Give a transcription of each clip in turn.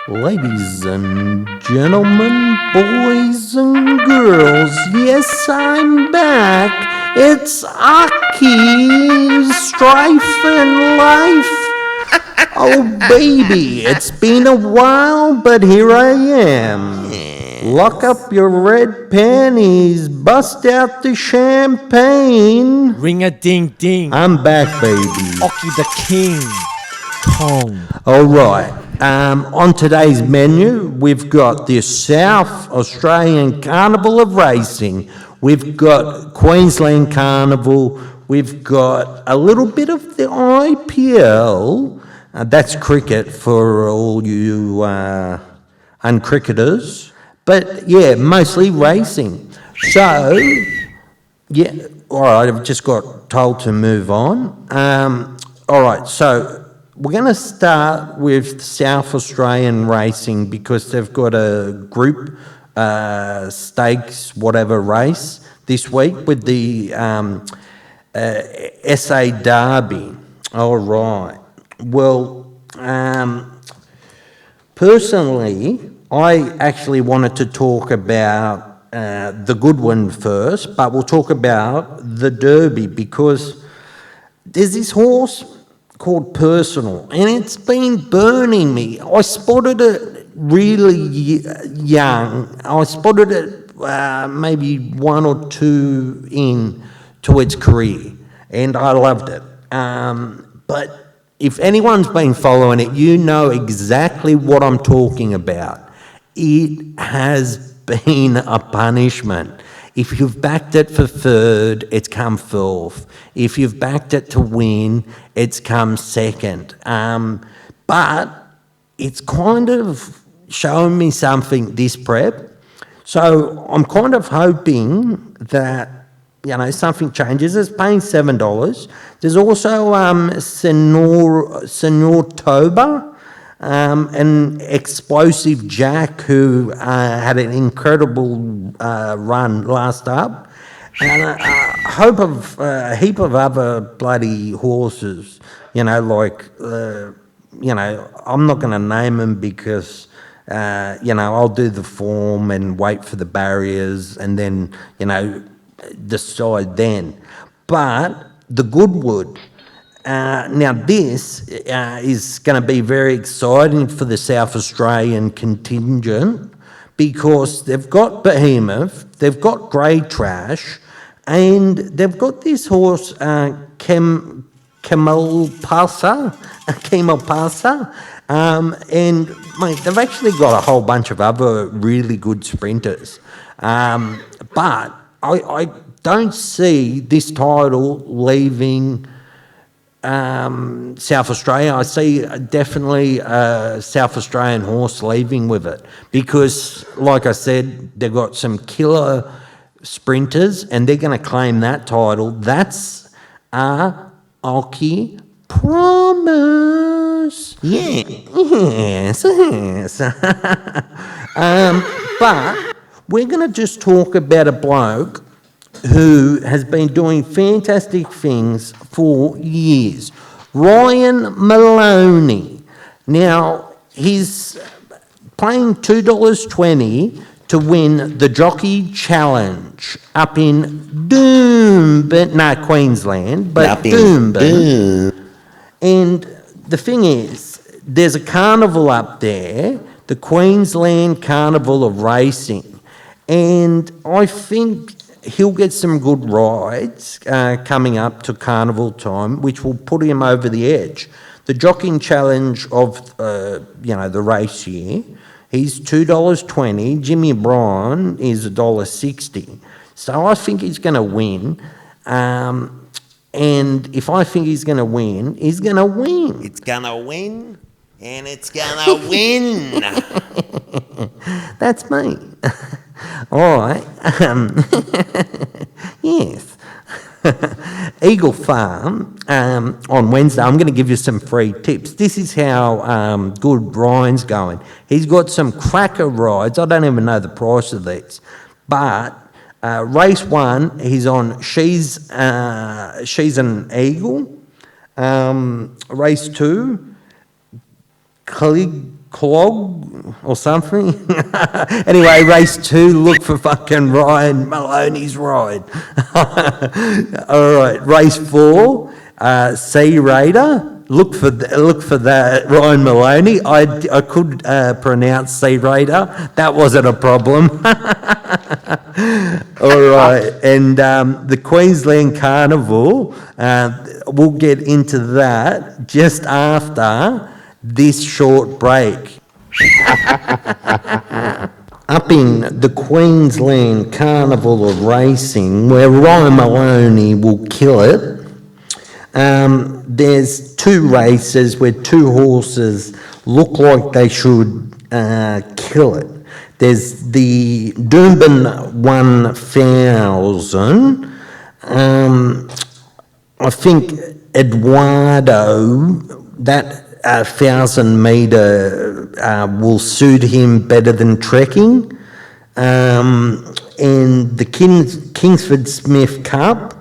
Ladies and gentlemen, boys and girls, yes, I'm back. It's Occy, Strife and Life. Oh, baby, it's been a while, but here I am. Lock up your red panties, bust out the champagne. Ring-a-ding-ding. I'm back, baby. Occy the King Kong. All right. On today's menu, we've got the South Australian Carnival of Racing. We've got Queensland Carnival. We've got a little bit of the IPL. That's cricket for all you uncricketers. But yeah, mostly racing. So, yeah, all right, I've just got told to move on. All right, so we're going to start with South Australian Racing because they've got a group stakes, whatever race this week with the SA Derby. All right. Well, personally, I actually wanted to talk about the good one first, but we'll talk about the Derby because there's this horse called Personal, and it's been burning me. I spotted it really young. I spotted it maybe 1 or 2 in to its career, and I loved it. But if anyone's been following it, you know exactly what I'm talking about. It has been a punishment. If you've backed it for third, it's come fourth. If you've backed it to win, it's come second. But it's kind of showing me something this prep. So I'm kind of hoping that, you know, something changes. It's paying $7. There's also Senor Toba, an explosive Jack who had an incredible run last up, and a heap of other bloody horses, you know, like, you know, I'm not going to name them because, you know, I'll do the form and wait for the barriers and then, you know, decide then. But the Goodwood, now this is going to be very exciting for the South Australian contingent because they've got Behemoth, they've got Grey Trash, and they've got this horse, Kemal Pasa, and mate, they've actually got a whole bunch of other really good sprinters. But I don't see this title leaving South Australia. I see definitely a South Australian horse leaving with it because, like I said, they've got some killer sprinters and they're going to claim that title. That's a Occy promise. Yeah. Yes. But we're going to just talk about a bloke who has been doing fantastic things for years. Ryan Maloney. Now, he's paying $2.20 to win the Jockey Challenge up in Queensland, but Doomben. And the thing is, there's a carnival up there, the Queensland Carnival of Racing, and I think he'll get some good rides coming up to carnival time, which will put him over the edge. The Jockey Challenge of, you know, the race year, he's $2.20. Jimmy Bryan is $1.60. So I think he's going to win. And if I think he's going to win, he's going to win. It's going to win, and it's going to win. That's me. All right. Yes. Eagle Farm on Wednesday. I'm going to give you some free tips. This is how good Ryan's going. He's got some cracker rides. I don't even know the price of these. But race 1, he's on She's an Eagle. Race 2, Clog or something. Anyway, race 2, look for fucking Ryan Maloney's ride. All right, race 4, Sea Raider. Look for that Ryan Maloney. I could pronounce Sea Raider. That wasn't a problem. All right, and the Queensland Carnival. We'll get into that just after this short break. Up in the Queensland Carnival of Racing, where Ryan Maloney will kill it. There's 2 races where 2 horses look like they should kill it. There's the Doomben 1000. I think Eduardo, that 1,000 metre will suit him better than trekking. And the Kingsford Smith Cup,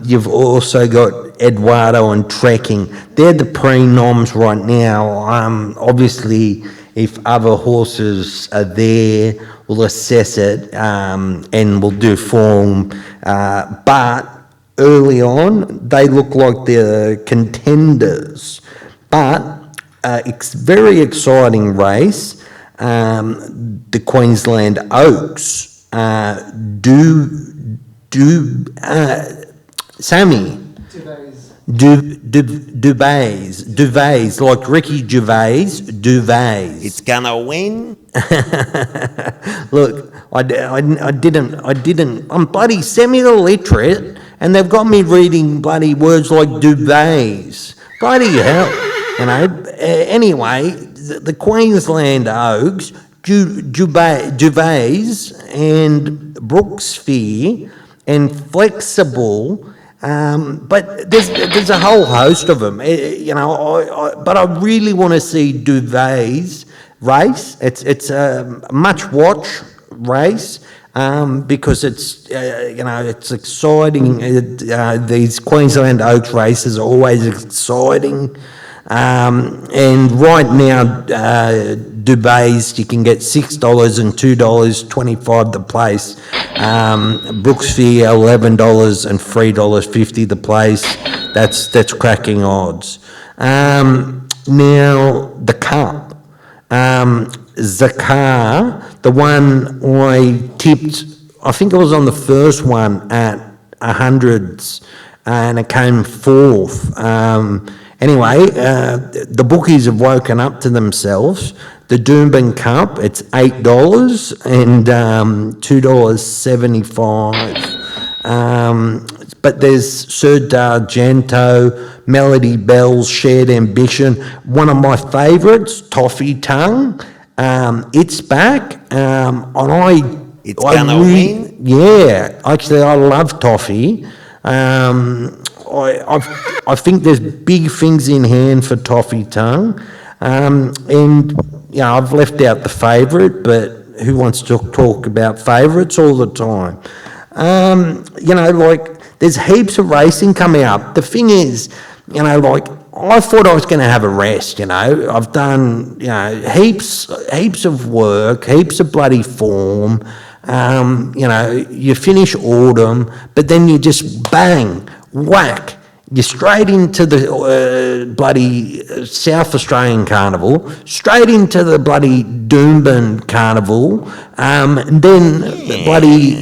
you've also got Eduardo and trekking. They're the pre-noms right now. Obviously, if other horses are there, we'll assess it and we'll do form. But early on, they look like they're contenders. But it's very exciting race. The Queensland Oaks Sammy. Duvets, like Ricky Gervais, Duvets. It's gonna win. Look, I didn't, I'm bloody semi-illiterate, and they've got me reading bloody words like duvets. Bloody hell, you know. Anyway, the Queensland Oaks, Duvets and Brooksphere and Flexible. But there's a whole host of them, you know. But I really want to see Duvets race. It's a much watch race because it's you know, it's exciting. These Queensland Oaks races are always exciting. And right now, Dubais, you can get $6 and $2.25 the place. Brooksphere, $11 and $3.50 the place. That's cracking odds. Now the Cup, Zakar, the one I tipped, I think it was on the first one at 100s, and it came 4th. Anyway, the bookies have woken up to themselves. The Doomben Cup, it's $8 and $2.75. But there's Sir D'Argento, Melody Bell's Shared Ambition. One of my favourites, Toffee Tongue. It's back. It's gonna win. Yeah, actually, I love Toffee. I think there's big things in hand for Toffee Tongue. And, you know, I've left out the favourite, but who wants to talk about favourites all the time? You know, like, there's heaps of racing coming up. The thing is, you know, like, I thought I was going to have a rest, you know. I've done, you know, heaps of work, heaps of bloody form. You know, you finish autumn, but then you just bang, whack, you're straight into the bloody South Australian Carnival, straight into the bloody Doomben Carnival, and then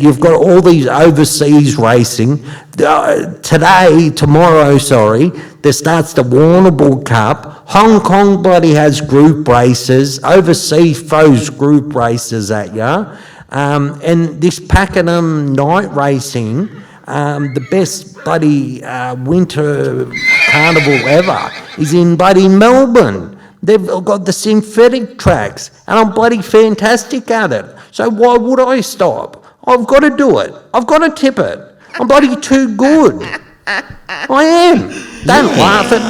you've got all these overseas racing. Tomorrow, there starts the Warrnambool Cup. Hong Kong bloody has group races, overseas throws group races at you. And this Pakenham night racing, the best bloody winter carnival ever is in bloody Melbourne. They've got the synthetic tracks, and I'm bloody fantastic at it. So why would I stop? I've got to do it. I've got to tip it. I'm bloody too good. I am. Don't laugh at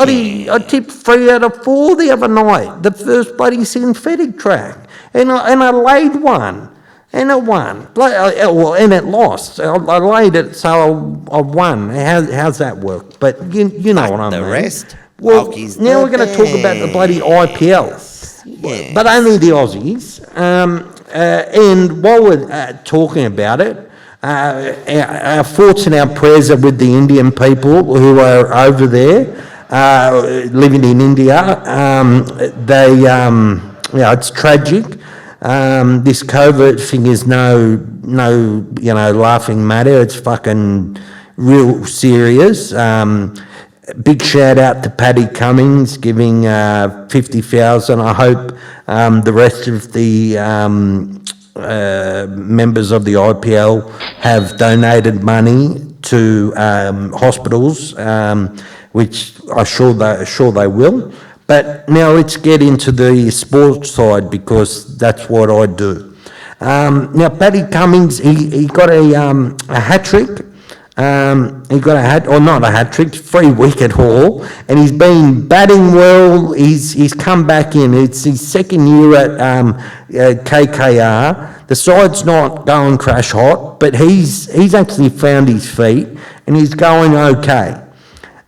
me. I tipped 3 out of 4 the other night, the first bloody synthetic track. And I laid one. And it won. And it lost. I laid it, so I won. How's that work? But you know what I mean. The rest. Well, Hockey's now the we're going to talk about the bloody IPL, Yes. but only the Aussies. And while we're talking about it, our thoughts and our prayers are with the Indian people who are over there, living in India. It's tragic. This COVID thing is no, laughing matter. It's fucking real serious. Big shout out to Paddy Cummings giving 50,000. I hope the rest of the members of the IPL have donated money to hospitals, which I'm sure they will. But now let's get into the sports side because that's what I do. Now Paddy Cummings, he got a hat trick. He got not a hat trick, 3-wicket haul, and he's been batting well. He's come back in. It's his second year at KKR. The side's not going crash hot, but he's actually found his feet and he's going okay.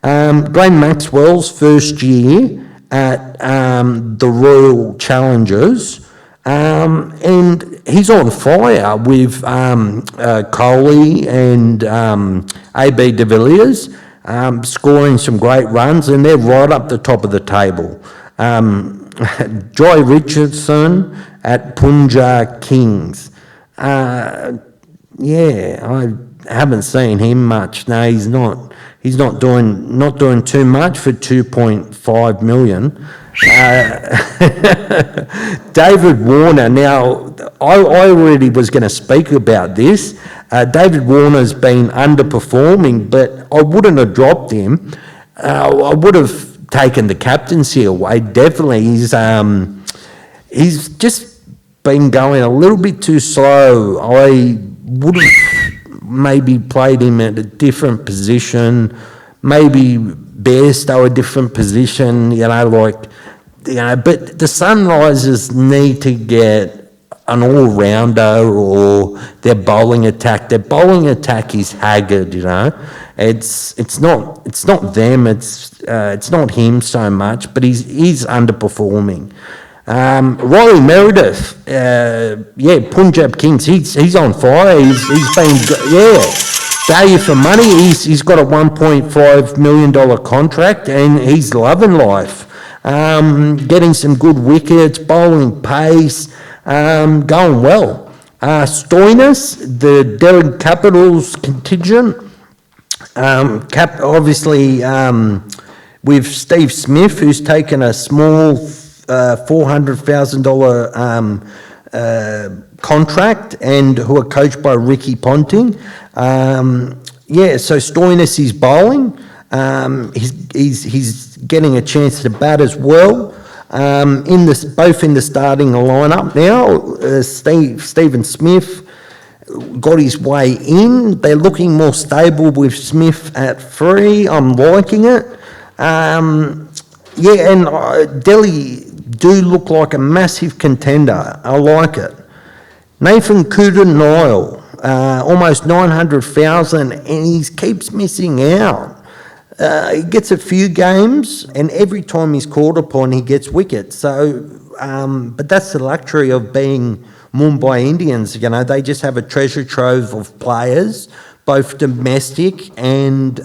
Glenn Maxwell's first year at the Royal Challengers. And he's on fire with Kohli and AB de Villiers, scoring some great runs, and they're right up the top of the table. Joy Richardson at Punjab Kings. I haven't seen him much. No, he's not. He's not doing too much for 2.5 million. David Warner. Now, I already was going to speak about this. David Warner's been underperforming, but I wouldn't have dropped him. I would have taken the captaincy away. Definitely, he's just been going a little bit too slow. I would have maybe played him at a different position, maybe Bairstow a different position, but the Sunrisers need to get an all-rounder or their bowling attack. Their bowling attack is haggard, It's not them, it's not him so much, but he's underperforming. Riley Meredith, Punjab Kings, he's on fire. He's been, value for money. He's got a $1.5 million contract and he's loving life. Getting some good wickets, bowling pace, going well. Stoinis, the Delhi Capitals contingent, obviously with Steve Smith, who's taken a small $400,000 contract and who are coached by Ricky Ponting. So Stoinis is bowling. He's getting a chance to bat as well. Both in the starting lineup now. Stephen Smith got his way in. They're looking more stable with Smith at 3. I'm liking it. Delhi do look like a massive contender. I like it. Nathan Kudan-Nile, almost 900,000, and he keeps missing out. He gets a few games, and every time he's called upon, he gets wickets. So, but that's the luxury of being Mumbai Indians. They just have a treasure trove of players, both domestic and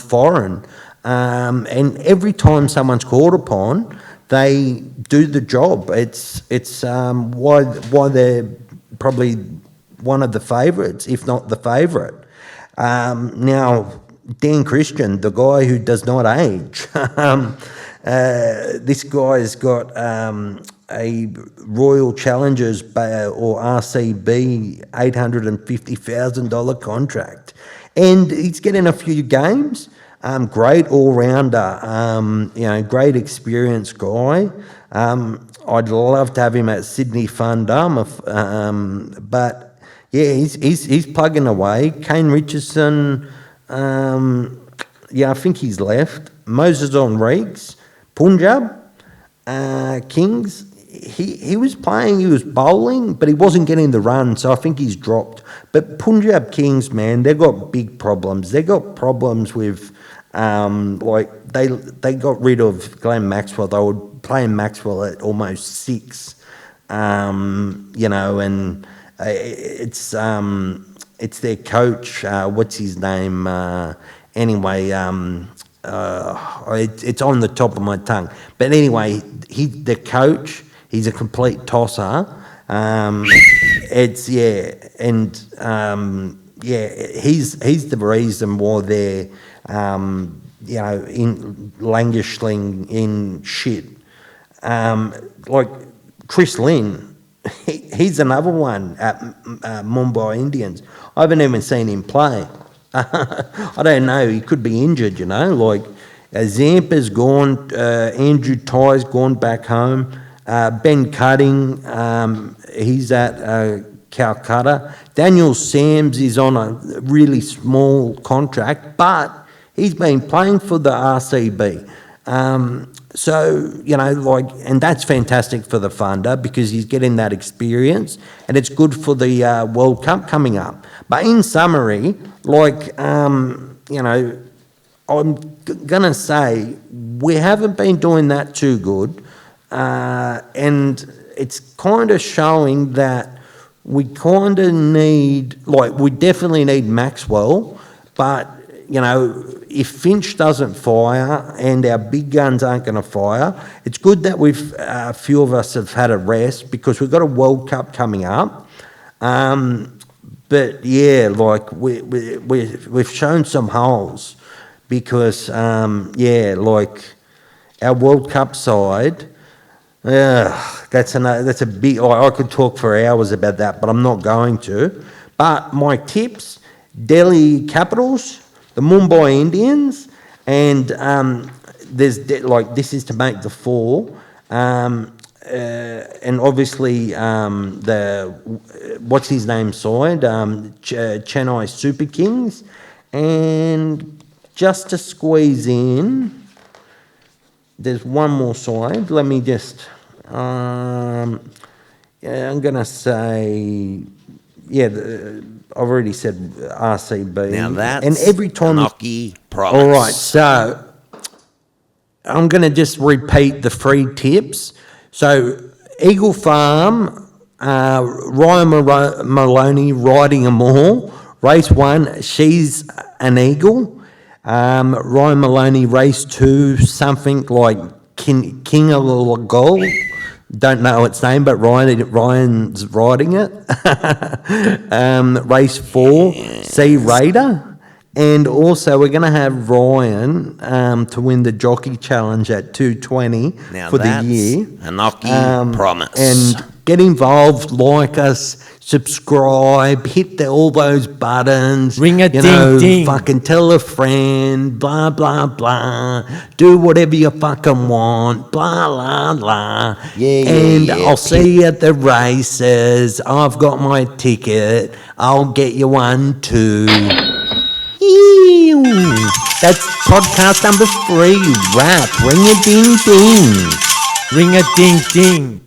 foreign. And every time someone's called upon, they do the job. It's why they're probably one of the favourites, if not the favourite. Now, Dan Christian, the guy who does not age, this guy's got a Royal Challengers or RCB $850,000 contract, and he's getting a few games. Great all-rounder, great experienced guy. I'd love to have him at Sydney Thunder, but he's plugging away. Kane Richardson, I think he's left. Moses on Reeks, Punjab Kings. He was playing, he was bowling, but he wasn't getting the run, so I think he's dropped. But Punjab Kings, man, they've got big problems. They've got problems with they got rid of Glenn Maxwell. They were playing Maxwell at almost 6, you know, and it's their coach. What's his name? Anyway, it's on the top of my tongue. But anyway, the coach. He's a complete tosser. He's the reason why they're you know, languishing in shit. Like Chris Lynn, he's another one at Mumbai Indians. I haven't even seen him play. I don't know, he could be injured, you know, like Zampa's gone, Andrew Ty's gone back home, Ben Cutting, he's at Calcutta. Daniel Sams is on a really small contract, but he's been playing for the RCB. So, you know, like, and that's fantastic for the funder because he's getting that experience and it's good for the World Cup coming up. But in summary, like, you know, I'm going to say we haven't been doing that too good. And it's kind of showing that we kind of need, like, we definitely need Maxwell, but, you know, if Finch doesn't fire and our big guns aren't going to fire, it's good that a few of us have had a rest because we've got a World Cup coming up. But yeah, like we've shown some holes because yeah, like our World Cup side. That's a big. I could talk for hours about that, but I'm not going to. But my tips: Delhi Capitals, the Mumbai Indians, and this is to make the 4, and obviously the what's his name side, Chennai Super Kings, and just to squeeze in, there's one more side. Let me just. I'm gonna say, yeah. I've already said RCB. Now that's and every time an Occy promise. All right, so I'm going to just repeat the free tips. So Eagle Farm, Ryan Maloney riding them all. Race 1, She's an Eagle. Ryan Maloney, race 2, something like King of the Gold. Don't know its name, but Ryan's riding it. Race 4, Sea Raider. And also we're going to have Ryan to win the Jockey Challenge at 220 now for the year. An Occy promise. And get involved, like us, subscribe, hit all those buttons. Ring a ding ding. Fucking tell a friend, blah, blah, blah. Do whatever you fucking want, blah, blah, blah. And I'll see you at the races. I've got my ticket. I'll get you one too. That's podcast number 3, wrap. Ring a ding ding. Ring a ding ding.